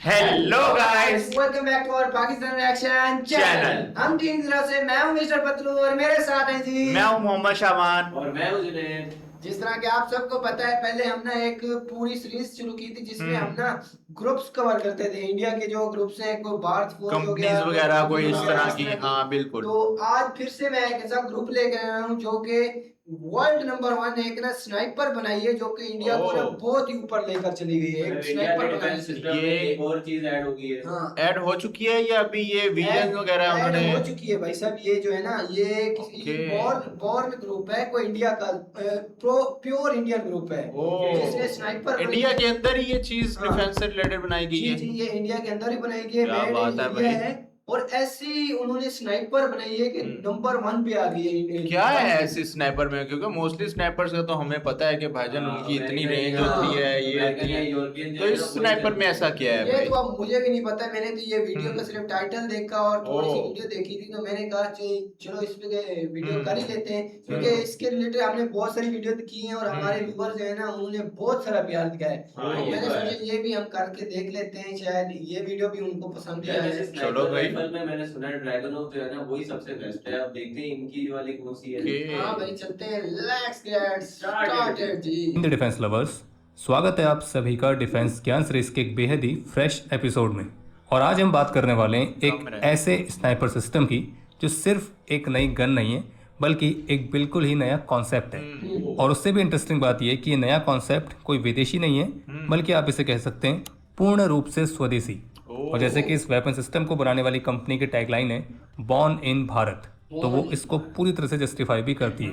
Hello guys, welcome back to our Pakistan reaction channel. हम team Zeera से मैं हूं मिस्टर पतलू और मेरे साथ हैं जी मैं हूं मोहम्मद शाबान और मैं हूं जुनैद। जिस तरह के आप सबको पता है, पहले हमने एक पूरी सीरीज शुरू की थी जिसमें हम ना ग्रुप्स कवर करते थे। इंडिया के जो ग्रुप्स हैं, कोई भारत फोर्स हो गया, कंपनीज वगैरह कोई इस वगैरह, तरह की। हाँ बिल्कुल। तो आज फिर से मैं एक ऐसा ग्रुप लेकर आया हूं जो कि वर्ल्ड नंबर 1 एक ना स्नाइपर बनाई है, जो कि इंडिया को ना बहुत ही ऊपर लेकर चली गई है। एक स्नाइपर बनाई है। ये एक और चीज ऐड हो गई है। हाँ, ऐड हो चुकी है या अभी ये विजन वगैरह ऐड उन्होंने? हो चुकी है भाई साहब। ये जो है ना, ये किसी बॉर्न ग्रुप है, कोई इंडिया का प्योर इंडियन ग्रुप है जिसने स्नाइपर इंडिया के अंदर ही ये चीज हाँ। डिफेंस से रिलेटेड बनाई गई जी है। जी, ये इंडिया के अंदर ही बनाई गई है, क्या मेड बात इन है इंडिया भाई। है। और ऐसी उन्होंने स्नाइपर बनाई है कि नंबर 1 पे आ गई है। क्या है ऐसी स्नाइपर में? क्योंकि मोस्टली स्नाइपर्स का तो हमें पता है कि भाईजान उनकी इतनी रेंज होती है, ये होती है, तो इस स्नाइपर में ऐसा क्या है ये भाई? तो अब मुझे भी नहीं पता। मैंने तो ये वीडियो का सिर्फ टाइटल देखा और थोड़ी सी वीडियो देखी थी, तो मैंने कहा चलो इस पे वीडियो कर ही लेते हैं, क्योंकि इसके रिलेटेड हमने बहुत सारी वीडियो की हैं और हमारे व्यूअर्स जो है ना, उन्होंने बहुत सारा प्यार दिया है। हाँ, तो ये मैंने तो है। सोचा ये भी हम करके देख लेते हैं, शायद ये वीडियो भी उनको पसंद ही आए। चलो भाई। राइफल में मैंने सुना है ड्रैगनोव जो है ना वही सबसे बेस्ट है। अब देखते हैं इनकी वाली कौन सी है। हाँ भाई, चलते हैं, लेट्स गेट स्टार्टेड जी। इन द डिफेंस लवर्स, स्वागत है आप सभी का डिफेंस ज्ञान सीरीज के एक बेहद ही फ्रेश एपिसोड में। और आज हम बात करने वाले हैं एक ऐसे स्नाइपर सिस्टम की जो सिर्फ एक नई गन नहीं है, बल्कि एक बिल्कुल ही नया कॉन्सेप्ट है। और उससे भी इंटरेस्टिंग बात यह है कि ये नया कॉन्सेप्ट कोई विदेशी नहीं है, बल्कि आप इसे कह सकते हैं पूर्ण रूप से स्वदेशी। और जैसे कि इस वेपन सिस्टम को बनाने वाली कंपनी की टैगलाइन है बॉर्न इन भारत, तो वो इसको पूरी तरह से जस्टिफाई भी करती है।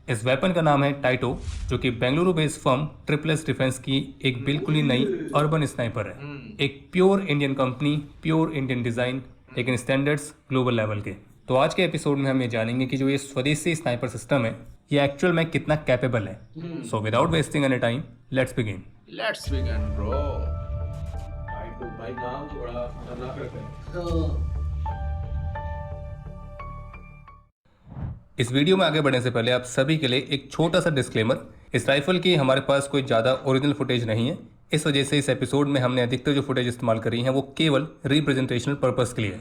इस वेपन का नाम है टाइटो, जो कि Bengaluru based firm triple S defence की एक बिल्कुल ही नई अर्बन स्नाइपर है। एक pure Indian company, pure Indian design, लेकिन स्टैंडर्ड्स ग्लोबल लेवल के। तो आज के एपिसोड में हम ये जानेंगे कि जो ये स्वदेशी स्नाइपर सिस्टम है, ये एक्चुअल में कितना कैपेबल है। So without wasting any time, let's begin. Let's begin bro. भाई नाम तो बड़ा खतरनाक रखा है। तो इस वीडियो में आगे बढ़ने से पहले आप सभी के लिए एक छोटा सा डिस्क्लेमर। इस राइफल की हमारे पास कोई ज़्यादा ओरिजिनल फुटेज नहीं है, इस वजह से इस एपिसोड में हमने अधिकतर जो फुटेज इस्तेमाल करी है वो केवल रिप्रेजेंटेशनल पर्पस के लिए है।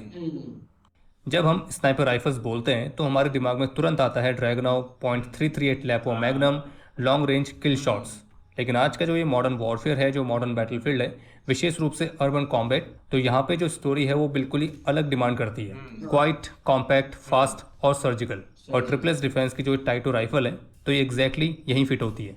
जब हम स्नाइपर राइफल्स बोलते हैं तो हमारे दिमाग में तुरंत आता है ड्रैगनोव, .338 लैपो मैग्नम, लॉन्ग रेंज किल शॉट्स। लेकिन आज का जो ये मॉडर्न वॉरफेयर है, जो मॉडर्न बैटलफील्ड है, विशेष रूप से अर्बन कॉम्बैट, तो यहाँ पे जो स्टोरी है वो बिल्कुल ही अलग डिमांड करती है। क्वाइट, कॉम्पैक्ट, फास्ट और सर्जिकल। और ट्रिपल एस डिफेंस की जो टाइटो राइफल है, तो ये एग्जैक्टली यहीं फिट होती है।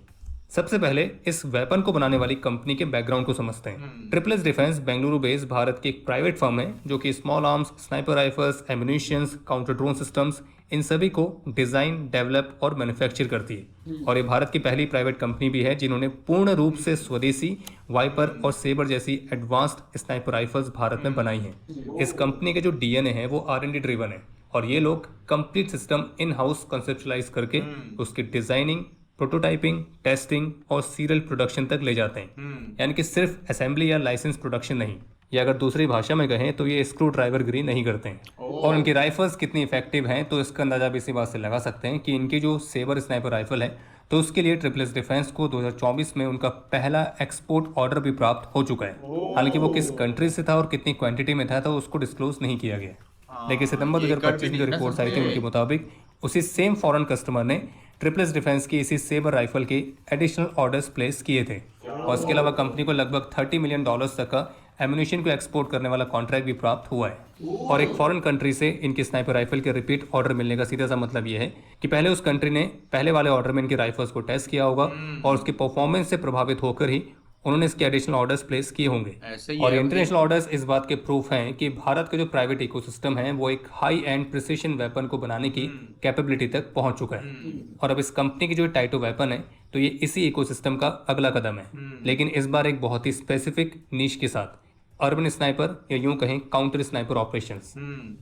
सबसे पहले इस वेपन को बनाने वाली कंपनी के बैकग्राउंड को समझते हैं। Triple S defence Bengaluru based Bharat की एक प्राइवेट फर्म है जो कि small arms, sniper rifles, ammunitions, counter drone systems, इन सभी को डिजाइन, डेवलप और मैन्युफैक्चर करती है। और ये भारत की पहली प्राइवेट कंपनी भी है जिन्होंने पूर्ण रूप से स्वदेशी वाइपर और सेबर जैसी एडवांस्ड स्नाइपर राइफल्स भारत में बनाई हैं। इस कंपनी के जो डीएनए है वो R&D ड्रिवन है, और ये लोग complete system in house conceptualise करके उसकी डिजाइनिंग, प्रोटोटाइपिंग, टेस्टिंग और सीरियल प्रोडक्शन तक ले जाते हैं। यानी कि सिर्फ असेंबली या लाइसेंस प्रोडक्शन नहीं, या अगर दूसरी भाषा में कहें तो ये स्क्रू ड्राइवर गिरी नहीं करते हैं। और उनकी राइफल्स कितनी इफेक्टिव हैं तो इसका अंदाजा भी इसी बात से लगा सकते हैं कि इनकी जो सेबर स्नाइपर राइफल है, तो उसके लिए ट्रिपल एस डिफेंस को 2024 में उनका पहला एक्सपोर्ट ऑर्डर भी प्राप्त हो चुका है। हालांकि वो किस कंट्री से था और कितनी क्वांटिटी में था तो उसको डिस्क्लोज नहीं किया गया। लेकिन सितंबर 2025 में जो रिपोर्ट्स आई थी उनके मुताबिक उसी सेम फॉरेन कस्टमर ने ट्रिपल एस डिफेंस की इसी सेबर राइफल के एडिशनल ऑर्डर्स प्लेस किए थे। और इसके अलावा कंपनी को लगभग $30 मिलियन तक का एम्यूनिशन को एक्सपोर्ट करने वाला कॉन्ट्रैक्ट भी प्राप्त हुआ है। और एक फॉरेन कंट्री से इनकी स्नाइपर राइफल के रिपीट ऑर्डर मिलने का सीधा सा मतलब ये है कि पहले उस कंट्री ने पहले वाले ऑर्डर में इनकी राइफल्स को टेस्ट किया होगा और उसकी परफॉर्मेंस से प्रभावित होकर ही उन्होंने इसके एडिशनल ऑर्डर्स प्लेस किए होंगे। और इंटरनेशनल ऑर्डर्स इस बात के प्रूफ हैं कि भारत का जो प्राइवेट इकोसिस्टम है वो एक हाई एंड प्रिसिशन वेपन को बनाने की कैपेबिलिटी तक पहुंच चुका है। और अब इस कंपनी की जो टाइटो वेपन है तो ये इसी इकोसिस्टम का अगला कदम है, लेकिन इस बार एक बहुत ही स्पेसिफिक नीश के साथ, अर्बन स्नाइपर या यूं कहें काउंटर स्नाइपर ऑपरेशंस।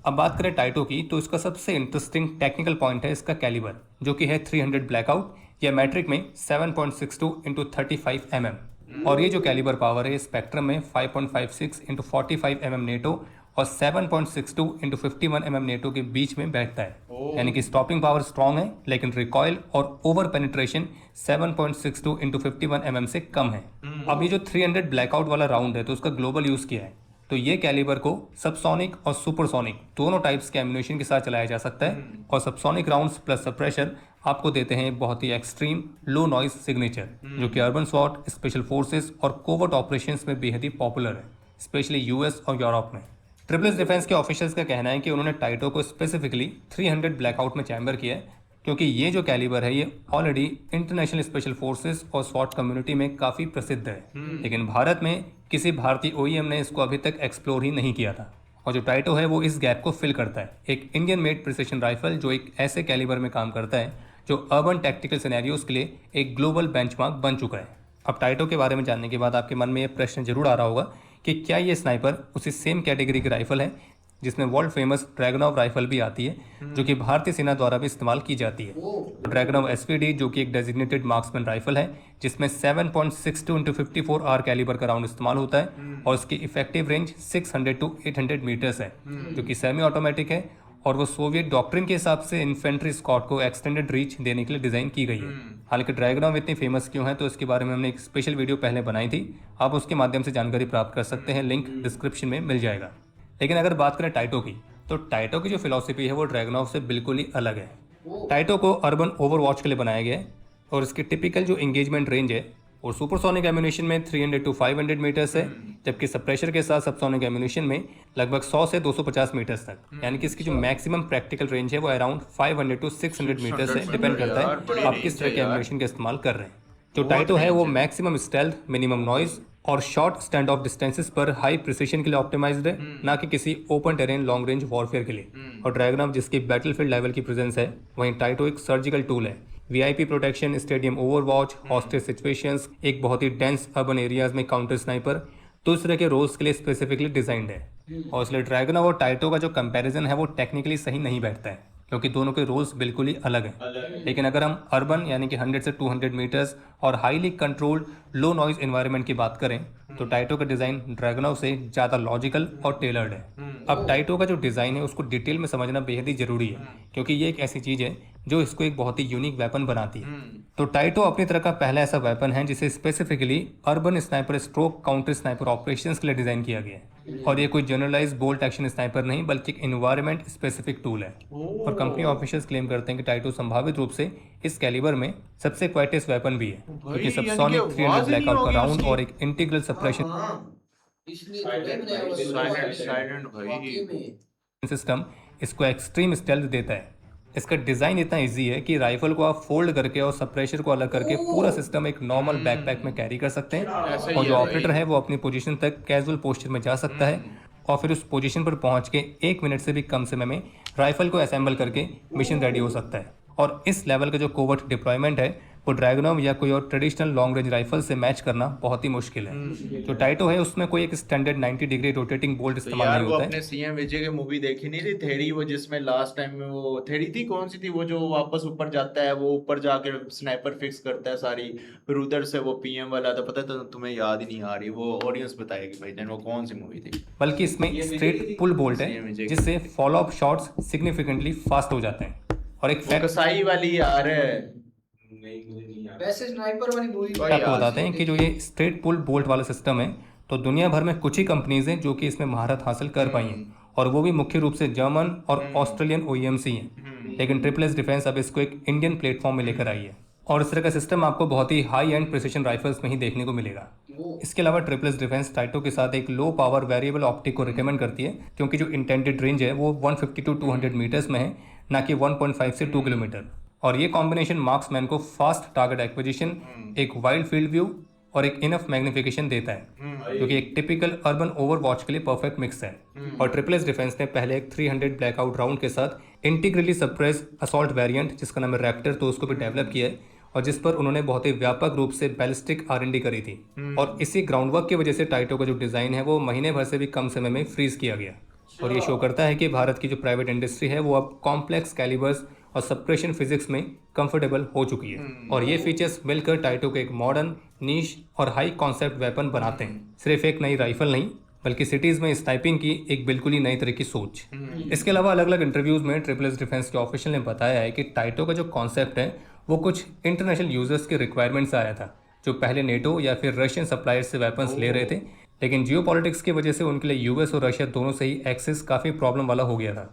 अब बात करें टाइटो की तो इसका सबसे इंटरेस्टिंग टेक्निकल पॉइंट है इसका कैलिबर, जो कि है 300 ब्लैकआउट या मैट्रिक में 7.62 × 35 mm। और ये जो कैलिबर पावर है स्पेक्ट्रम में 5.56 × 45 mm नेटो और 7.62 × 51 mm नेटो के बीच में बैठता है। यानी कि स्टॉपिंग पावर स्ट्रॉन्ग है, लेकिन रिकॉइल और ओवर पेनिट्रेशन 7.62 × 51 mm से कम है। अब ये जो 300 ब्लैकआउट वाला राउंड है तो उसका ग्लोबल यूज किया है तो ये कैलिबर को सबसोनिक और सुपरसोनिक दोनों टाइप्स के एम्यूनेशन के साथ चलाया जा सकता है और सबसोनिक राउंड्स प्लस सप्रेशर आपको देते हैं बहुत ही एक्सट्रीम लो नॉइज सिग्नेचर जो कि अर्बन स्वॉट, स्पेशल फोर्सेस और कोवर्ट ऑपरेशंस में बेहद ही पॉपुलर है, स्पेशली यूएस और यूरोप में। ट्रिपल एस डिफेंस के ऑफिशियल्स का कहना है कि उन्होंने टाइटो को स्पेसिफिकली 300 ब्लैकआउट में चैम्बर किया है क्योंकि ये जो कैलिबर है ये ऑलरेडी इंटरनेशनल स्पेशल फोर्सेस और स्वॉट कम्युनिटी में काफ़ी प्रसिद्ध है, लेकिन भारत में किसी भारतीय ओईएम ने इसको अभी तक एक्सप्लोर ही नहीं किया था। और जो टाइटो है वो इस गैप को फिल करता है, एक इंडियन मेड प्रिसिशन राइफल जो एक ऐसे कैलिबर में काम करता है जो अर्बन टैक्टिकल सिनेरियोज के लिए एक ग्लोबल बेंचमार्क बन चुका है। अब टाइटो के बारे में जानने के बाद आपके मन में ये प्रश्न जरूर आ रहा होगा कि क्या ये स्नाइपर उसी सेम कैटेगरी की राइफल है जिसमें वर्ल्ड फेमस ड्रैगनोव राइफल भी आती है जो कि भारतीय सेना द्वारा भी इस्तेमाल की जाती है। ड्रैगनोव एसवीडी जो कि एक डेजिग्नेटेड मार्क्समैन राइफल है जिसमें 7.62 × 54 आर कैलिबर का राउंड इस्तेमाल होता है और उसकी इफेक्टिव रेंज 600 to 800 मीटर्स है जो कि सेमी ऑटोमेटिक है और वो सोवियत डॉक्ट्रिन के हिसाब से इन्फेंट्री स्क्वाड को एक्सटेंडेड रीच देने के लिए डिज़ाइन की गई है। हालांकि ड्रैगनोव इतनी फेमस क्यों है तो इसके बारे में हमने एक स्पेशल वीडियो पहले बनाई थी, आप उसके माध्यम से जानकारी प्राप्त कर सकते हैं, लिंक डिस्क्रिप्शन में मिल जाएगा। लेकिन अगर बात करें टाइटो की तो टाइटो की जो फिलॉसफी है वो ड्रैगनोव से बिल्कुल ही अलग है। टाइटो को अर्बन ओवरवॉच के लिए बनाया गया है और इसकी टिपिकल जो इंगेजमेंट रेंज है और सुपरसोनिक एम्यूनेशन में 300 to 500 मीटर्स है, जबकि सप्रेशर के साथ सबसोनिक एम्यूनेशन में लगभग 100 से 250 मीटर्स तक, यानी कि इसकी जो मैक्सिमम प्रैक्टिकल रेंज है वो अराउंड 500 to 600 मीटर्स है। डिपेंड करता है आप किस तरह के एम्यूनेशन का इस्तेमाल कर रहे हैं। जो टाइटो है वो मैक्सिमम स्टेल्थ, मिनिमम नॉइज और शॉर्ट स्टैंड ऑफ डिस्टेंसेस पर हाई प्रिसिशन के लिए ऑप्टिमाइज्ड है, ना कि किसी open terrain long range warfare के लिए। और ड्रैगनोव जिसकी बैटलफील्ड लेवल की प्रेजेंस है, वहीं टाइटो एक सर्जिकल टूल है, VIP protection, stadium Overwatch, hostage situations, एक बहुत ही डेंस अर्बन एरियाज में काउंटर स्नाइपर, तो इस तरह के रोल्स के लिए स्पेसिफिकली डिजाइंड है। और इसलिए ड्रैगनोव और टाइटो का जो कंपैरिजन है वो टेक्निकली सही नहीं बैठता है क्योंकि दोनों के रोल्स बिल्कुल ही अलग हैं। लेकिन अगर हम अर्बन यानी कि 100 से 200 मीटर्स और हाईली कंट्रोल्ड लो नॉइज एनवायरनमेंट की बात करें तो टाइटो का डिज़ाइन ड्रैगनोव से ज़्यादा लॉजिकल और टेलर्ड है। अब टाइटो का जो डिज़ाइन है उसको डिटेल में समझना बेहद ही ज़रूरी है क्योंकि ये एक ऐसी चीज़ है जो इसको एक बहुत ही यूनिक वेपन बनाती है। तो टाइटो अपनी तरह का पहला ऐसा वेपन है जिसे specifically urban sniper stroke counter sniper operations के लिए डिज़ाइन किया गया है। और ये कोई जनरलाइज बोल्ट एक्शन स्नाइपर नहीं बल्कि एक एनवायरनमेंट स्पेसिफिक टूल है। और कंपनी ऑफिशियल्स क्लेम करते हैं कि टाइटो संभावित रूप से इस कैलिबर में सबसे क्वाइटेस्ट वेपन भी है क्योंकि सबसोनिक 300 ब्लैकआउट का राउंड और एक इंटीग्रल सप्रेशन सिस्टम इसको एक्सट्रीम स्टेल्थ देता है। इसका डिज़ाइन इतना इजी है कि राइफल को आप फोल्ड करके और सप्रेशर को अलग करके पूरा सिस्टम एक नॉर्मल बैकपैक में कैरी कर सकते हैं और जो ऑपरेटर है वो अपनी पोजीशन तक कैजुअल पोस्चर में जा सकता है और फिर उस पोजीशन पर पहुंच के 1 मिनट से भी कम समय में राइफल को असेंबल करके मिशन रेडी हो सकता है। और इस लेवल का जो कोवर्ट डिप्लॉयमेंट है वो ड्रैगनोव या कोई और ट्रेडिशनल लॉन्ग रेंज राइफल से मैच करना बहुत ही मुश्किल है। जो टाइटो है उसमें कोई एक स्टैंडर्ड 90 डिग्री रोटेटिंग बोल्ट तो इस्तेमाल यार नहीं वो होता है। अपने सीएम विजय की मूवी देखी नहीं थी थेड़ी, वो जिसमें लास्ट टाइम में वो थेड़ी थी, कौन सी थी वो जो वापस ऊपर जाता है, वो ऊपर जाके स्नाइपर फिक्स करता है सारी, फिर उधर से वो पीएम वाला था, पता तो तुम्हें याद ही नहीं आ रही, वो ऑडियंस बताएगी भाई वो कौन सी मूवी थी। बल्कि इसमें स्ट्रेट पुल बोल्ट है जिससे follow up shots significantly fast हो जाते हैं। और एक वो कसाई वाली यार है, वैसे स्नाइपर वाली मूवी आपको बताते हैं कि जो ये स्ट्रेट पुल बोल्ट वाला सिस्टम है तो दुनिया भर में कुछ ही कंपनीज हैं जो कि इसमें महारत हासिल कर पाई हैं और वो भी मुख्य रूप से जर्मन और ऑस्ट्रेलियन ओईएम्स ही हैं। लेकिन ट्रिपल एस डिफेंस अब इसको एक इंडियन प्लेटफॉर्म में लेकर आई है और इस तरह का सिस्टम आपको बहुत ही हाई एंड प्रिसिशन राइफल्स में ही देखने को मिलेगा। इसके अलावा ट्रिपल एस डिफेंस टाइटो के साथ एक लो पावर वेरिएबल ऑप्टिक को रिकमेंड करती है क्योंकि जो इंटेंडेड रेंज है वो 150 to 200 मीटर्स में है, ना कि 1.5 से 2 किलोमीटर। और ये कॉम्बिनेशन मार्क्समैन को फास्ट टारगेट एक्विजिशन, एक वाइड फील्ड व्यू और एक इनफ मैग्निफिकेशन देता है जो कि एक टिपिकल अर्बन ओवरवॉच के लिए परफेक्ट मिक्स है। और ट्रिपल एस डिफेंस ने पहले एक 300 ब्लैकआउट राउंड के साथ इंटीग्रली सप्रेस असॉल्ट वेरिएंट जिसका नाम है रैप्टर, तो उसको भी डेवलप किया है और जिस पर उन्होंने बहुत ही व्यापक रूप से बैलिस्टिक R&D करी थी। और इसी ग्राउंडवर्क की वजह से टाइटो का जो डिज़ाइन है वो महीने भर से भी कम समय में फ्रीज किया गया। और ये शो करता है कि भारत की जो प्राइवेट इंडस्ट्री है वो अब कॉम्प्लेक्स कैलिबर्स और सप्रेशन फिजिक्स में कंफर्टेबल हो चुकी है और ये फीचर्स मिलकर टाइटो को एक मॉडर्न, नीश और हाई कॉन्सेप्ट वेपन बनाते हैं। सिर्फ एक नई राइफल नहीं बल्कि सिटीज़ में स्नाइपिंग की एक बिल्कुल ही नई तरह की सोच। इसके अलावा अलग अलग इंटरव्यूज़ में ट्रिपल एस डिफेंस के ऑफिशियल ने बताया है कि टाइटो का जो कॉन्सेप्ट है वो कुछ इंटरनेशनल यूजर्स के रिक्वायरमेंट से आया था जो पहले नेटो या फिर रशियन सप्लायर्स से वेपन्स ले रहे थे, लेकिन जियोपॉलिटिक्स की वजह से उनके लिए यूएस और रशिया दोनों से ही एक्सेस काफ़ी प्रॉब्लम वाला हो गया था।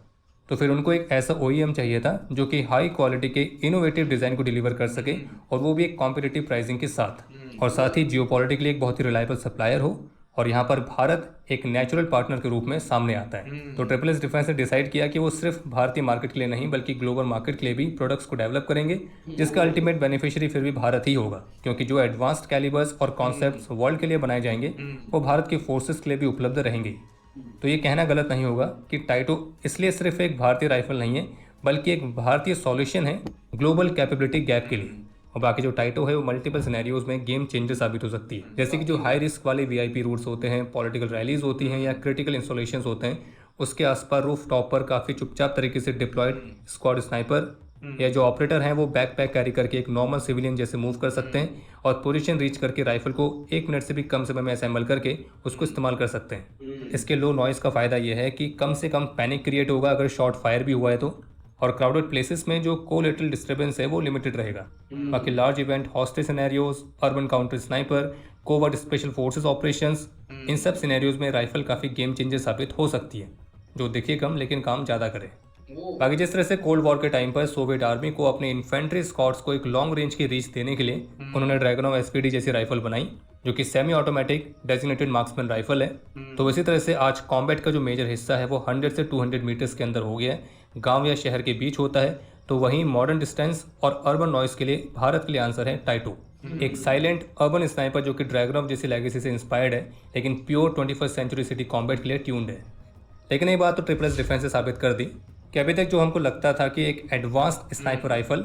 तो फिर उनको एक ऐसा OEM चाहिए था जो कि हाई क्वालिटी के इनोवेटिव डिज़ाइन को डिलीवर कर सके, और वो भी एक कॉम्पिटिटिव प्राइसिंग के साथ, और साथ ही जियोपॉलिटिकली एक बहुत ही रिलायबल सप्लायर हो। और यहाँ पर भारत एक नेचुरल पार्टनर के रूप में सामने आता है। तो ट्रिपल एस डिफेंस ने डिसाइड किया कि वो सिर्फ भारतीय मार्केट के लिए नहीं बल्कि ग्लोबल मार्केट के लिए भी प्रोडक्ट्स को डेवलप करेंगे, जिसका अल्टीमेट बेनिफिशियरी फिर भी भारत ही होगा, क्योंकि जो एडवांस्ड कैलिबर्स और कॉन्सेप्ट्स वर्ल्ड के लिए बनाए जाएंगे वो भारत के फोर्सेस के लिए भी उपलब्ध रहेंगे। तो ये कहना गलत नहीं होगा कि टाइटो इसलिए सिर्फ एक भारतीय राइफल नहीं है, बल्कि एक भारतीय सॉल्यूशन है ग्लोबल कैपेबिलिटी गैप के लिए। और बाकी जो टाइटो है वो मल्टीपल सिनेरियोज में गेम चेंजर साबित हो सकती है, जैसे कि जो हाई रिस्क वाले VIP रूट्स होते हैं, पॉलिटिकल रैलीज होती हैं या क्रिटिकल इंस्टॉलेशंस होते हैं, उसके आसपास रूफ टॉप पर काफ़ी चुपचाप तरीके से डिप्लॉयड स्क्वाड स्नाइपर या जो ऑपरेटर हैं वो बैकपैक कैरी करके एक नॉर्मल सिविलियन जैसे मूव कर सकते हैं और पोजीशन रीच करके राइफल को 1 मिनट से भी कम समय में असेंबल करके उसको इस्तेमाल कर सकते हैं। इसके लो नॉइज़ का फ़ायदा ये है कि कम से कम पैनिक क्रिएट होगा अगर शॉट फायर भी हुआ है तो, और क्राउडेड प्लेसेस में जो कोलेटरल डिस्टर्बेंस है वो लिमिटेड रहेगा। बाकी large event, hostage scenarios, urban counter sniper, covert special forces operations, इन सब सिनेरियोज में राइफल काफ़ी गेम चेंजर साबित हो सकती है, जो दिखे कम लेकिन काम ज़्यादा करे। बाकी जिस तरह से कोल्ड वॉर के टाइम पर सोवियत आर्मी को अपने इन्फेंट्री स्क्वाड्स को एक लॉन्ग रेंज की रीच देने के लिए उन्होंने ड्रैगनोव SPD जैसी राइफल बनाई, जो कि semi automatic designated marksman rifle है। तो इसी तरह से आज कॉम्बैट का जो मेजर हिस्सा है वो 100 से 200 मीटर्स के अंदर हो गया है, गांव या शहर के बीच होता है। तो वहीं मॉडर्न डिस्टेंस और अर्बन नॉइस के लिए भारत के लिए आंसर है टाइटो, एक साइलेंट अर्बन स्नाइपर जो कि ड्रैगनोव जैसी लेगेसी से इंस्पायर्ड है, लेकिन pure 21st century city combat के लिए ट्यून्ड है। लेकिन ये बात तो ट्रिपल एस डिफेंस से साबित कर दी कि अभी तक जो हमको लगता था कि एक एडवांस्ड स्नाइपर राइफल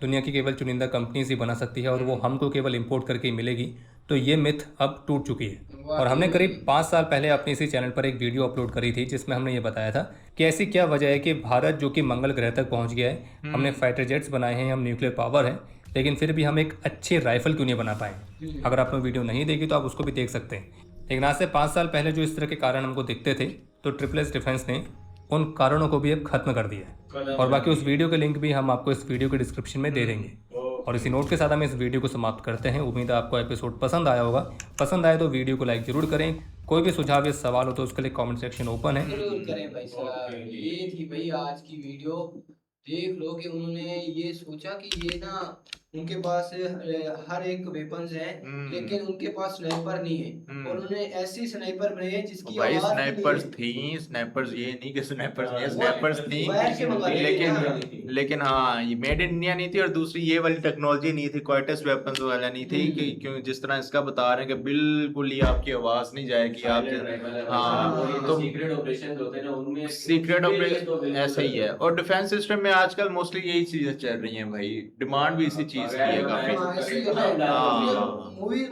दुनिया की केवल चुनिंदा कंपनीज ही बना सकती है और वो हमको केवल इंपोर्ट करके ही मिलेगी, तो ये मिथ अब टूट चुकी है। और हमने करीब 5 साल पहले अपने इसी चैनल पर एक वीडियो अपलोड करी थी जिसमें हमने ये बताया था कि ऐसी क्या वजह है कि भारत जो कि मंगल ग्रह तक पहुंच गया है, हमने फाइटर जेट्स बनाए हैं, हम न्यूक्लियर पावर है, लेकिन फिर भी हम एक अच्छे राइफल क्यों नहीं बना पाए। अगर आपने वीडियो नहीं देखी तो आप उसको भी देख सकते हैं। लेकिन आज से 5 साल पहले जो इस तरह के कारण हमको दिखते थे, तो ट्रिपल एस डिफेंस ने उन कारणों को भी अब खत्म कर दिया है। और बाकी उस वीडियो के लिंक भी हम आपको इस वीडियो के डिस्क्रिप्शन में दे देंगे। और इसी नोट के साथ हम इस वीडियो को समाप्त करते हैं। उम्मीद है आपको एपिसोड पसंद आया होगा। पसंद आए तो वीडियो को लाइक जरूर करें। कोई भी सुझाव या सवाल हो तो उसके लिए कमेंट सेक्शन ओपन है। जरूर करें भाई साहब। ये थी भाई आज की वीडियो। देख लो कि उन्होंने ये सोचा कि ये ना उनके पास हर एक वेपन्स है, लेकिन उनके पास स्नाइपर नहीं है, और उन्होंने ऐसी स्नाइपर बनाई है जिसकी भाई आवाज स्नाइपर्स थी, स्नाइपर्स ये नहीं कि स्नाइपर्स नहीं है, हाँ, स्नाइपर्स थी, बाहर से मंगा लिए लेकिन हाँ ये मेड इन इंडिया नहीं थी, और दूसरी ये वाली टेक्नोलॉजी नहीं थी, क्वार्टेस्ट वेपन्स वाला नहीं थी कि क्यों जिस तरह इसका बता रहे हैं कि बिल्कुल ही आपकी आवाज नहीं जाएगी आपके। हाँ तो सीक्रेट ऑपरेशन होते हैं ना उनमें सीक्रेट ऑपरेशन ऐसा ही है। और डिफेंस सिस्टम में आजकल मोस्टली यही चीजें चल रही हैं भाई, डिमांड भी इसी चीज की है काफी।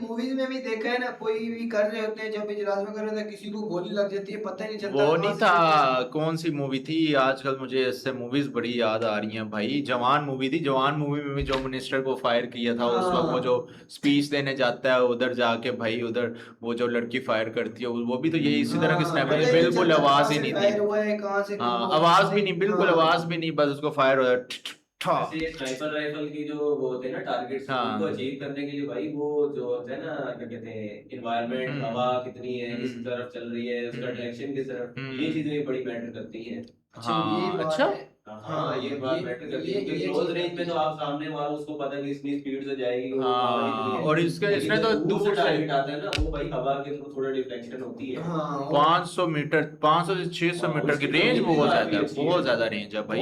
मूवीज में भी देखा है ना, कोई भी कर रहे होते हैं, जब भी जलाजमा कर रहे होते हैं किसी को गोली लग जाती है, पता ही नहीं चलता। वो नहीं था, कौन सी मूवी थी, आजकल मुझे इससे मूवीज बड़ी याद आ रही हैं भाई। जवान मूवी थी, जवान मूवी में भी जो मिनिस्टर को फायर किया था उस वक्त, वो जो स्पीच देने जाता है उधर जाके भाई, उधर वो जो लड़की फायर करती है वो भी तो यही इसी तरह की स्नाइपर, बिल्कुल आवाज ही नहीं थी। हाँ आवाज भी नहीं, बिल्कुल आवाज भी नहीं, बस उसको फायर हो स्नाइपर राइफल की जो वो होते हैं ना टारगेट्स, उनको अचीव करने के लिए भाई वो जो होता है ना क्या कहते हैं एनवायरनमेंट, हवा कितनी है, किस तरफ चल रही है, उसका डायरेक्शन किस तरफ, ये चीजें भी बड़ी मैटर करती हैं। अच्छा हाँ ये बात मैटर करती है क्योंकि क्लोज रेंज में तो आप सामने वाला उसको पता है कि इतनी स्पीड से जाएगी वो, और इसने तो दूर से टारगेट आता है ना, वो भाई हवा के थ्रू थोड़ा डिफ्लेक्शन होती है। 500 मीटर, 500 से 600 मीटर की रेंज बहुत ज्यादा है, बहुत ज्यादा रेंज है भाई।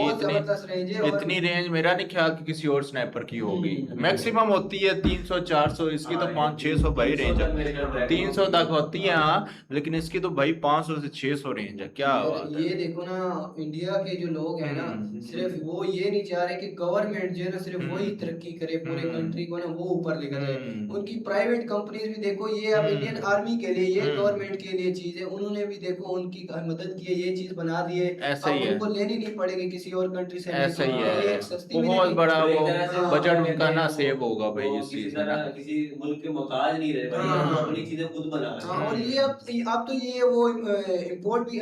इतनी रेंज मेरा नहीं ख्याल कि किसी और स्नाइपर की होगी, मैक्सिमम होती है 300 400, इसकी तो 500-600 भाई रेंज है, 300 तक होती है हाँ, लेकिन इसकी तो भाई 500 से 600 रेंज है। क्या ये देखो ना, इंडिया के जो लोग हैं ना, सिर्फ वो ये नहीं चाह रहे कि गवर्नमेंट जो है ना सिर्फ वही तरक्की करे, पूरे कंट्री को ना वो ऊपर लेकर जाए। उनकी प्राइवेट कंपनीज भी देखो, ये अब इंडियन आर्मी के लिए, ये गवर्नमेंट के लिए चीज है, उन्होंने भी देखो उनकी मदद की है, ये चीज बना दी है, ऐसा ही है, उनको लेनी नहीं पड़ेगी किसी और कंट्री से। ऐसा ही है, बहुत बड़ा वो बजट उनका ना सेव होगा भाई इस चीज में, किसी मुल्क के मोहताज नहीं रहे भाई, अपनी चीजें खुद बना रहे हैं। और ये अब तो ये वो इंपोर्ट भी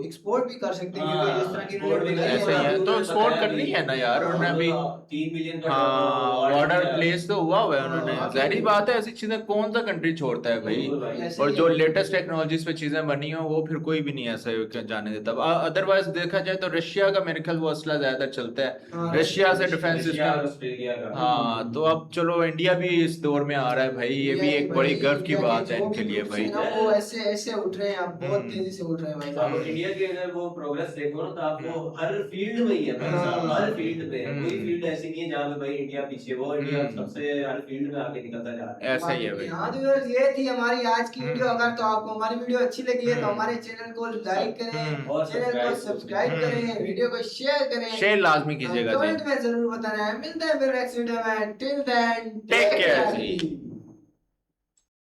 एक्सपोर्ट भी कर सकते हैं, क्योंकि इस तरह की ऐसा ही है तो एक्सपोर्ट करनी है ना यार, उन्होंने अभी 3 मिलियन का हाँ बॉर्डर प्लेस तो हुआ हुआ है उन्होंने, हाँ, जाहिर बात है ऐसी चीजें कौन सा कंट्री छोड़ता है भाई। ऐसे और ही जो है। लेटेस्ट टेक्नोलॉजीज पे चीजें बनी हो वो फिर कोई भी नहीं ऐसा जाने देता। अदरवाइज देखा जाए तो रशिया का मेरे ख्याल वो असला ज्यादा चलता है, हाँ, रशिया से डिफेंस रशिया और सिस्टम। ऑस्ट्रेलिया का। हाँ तो अब चलो इंडिया भी इस दौर में आ रहा है भाई, ये भी एक बड़ी गर्व की बात है इनके लिए भाई। वो ऐसे ऐसे उठ रहे हैं, आप बहुत तेजी से उठ रहे हैं भाई। आप इंडिया के अगर वो प्रोग्रेस देखो ना तो आपको हर फील्ड में ही है भाई साहब, हाँ। हर फील्ड में है, कोई फील्ड ऐसी नहीं है जहाँ पे भाई इंडिया पीछे, वो इंडिया सबसे हर फील्ड में आगे निकलता जा रहा है। ऐसा ही है भाई। हाँ तो यार ये थी हमारी आज की वीडियो। अगर तो आपको हमारी वीडियो अच्छी लगी है तो हमारे चैनल को लाइक करें और चैनल को सब्सक्राइब करें, वीडियो को शेयर करें, शेयर लाजमी कीजिएगा जी। कमेंट में जरूर बताना है। मिलते हैं फिर नेक्स्ट वीडियो में, टिल देन टेक केयर जी।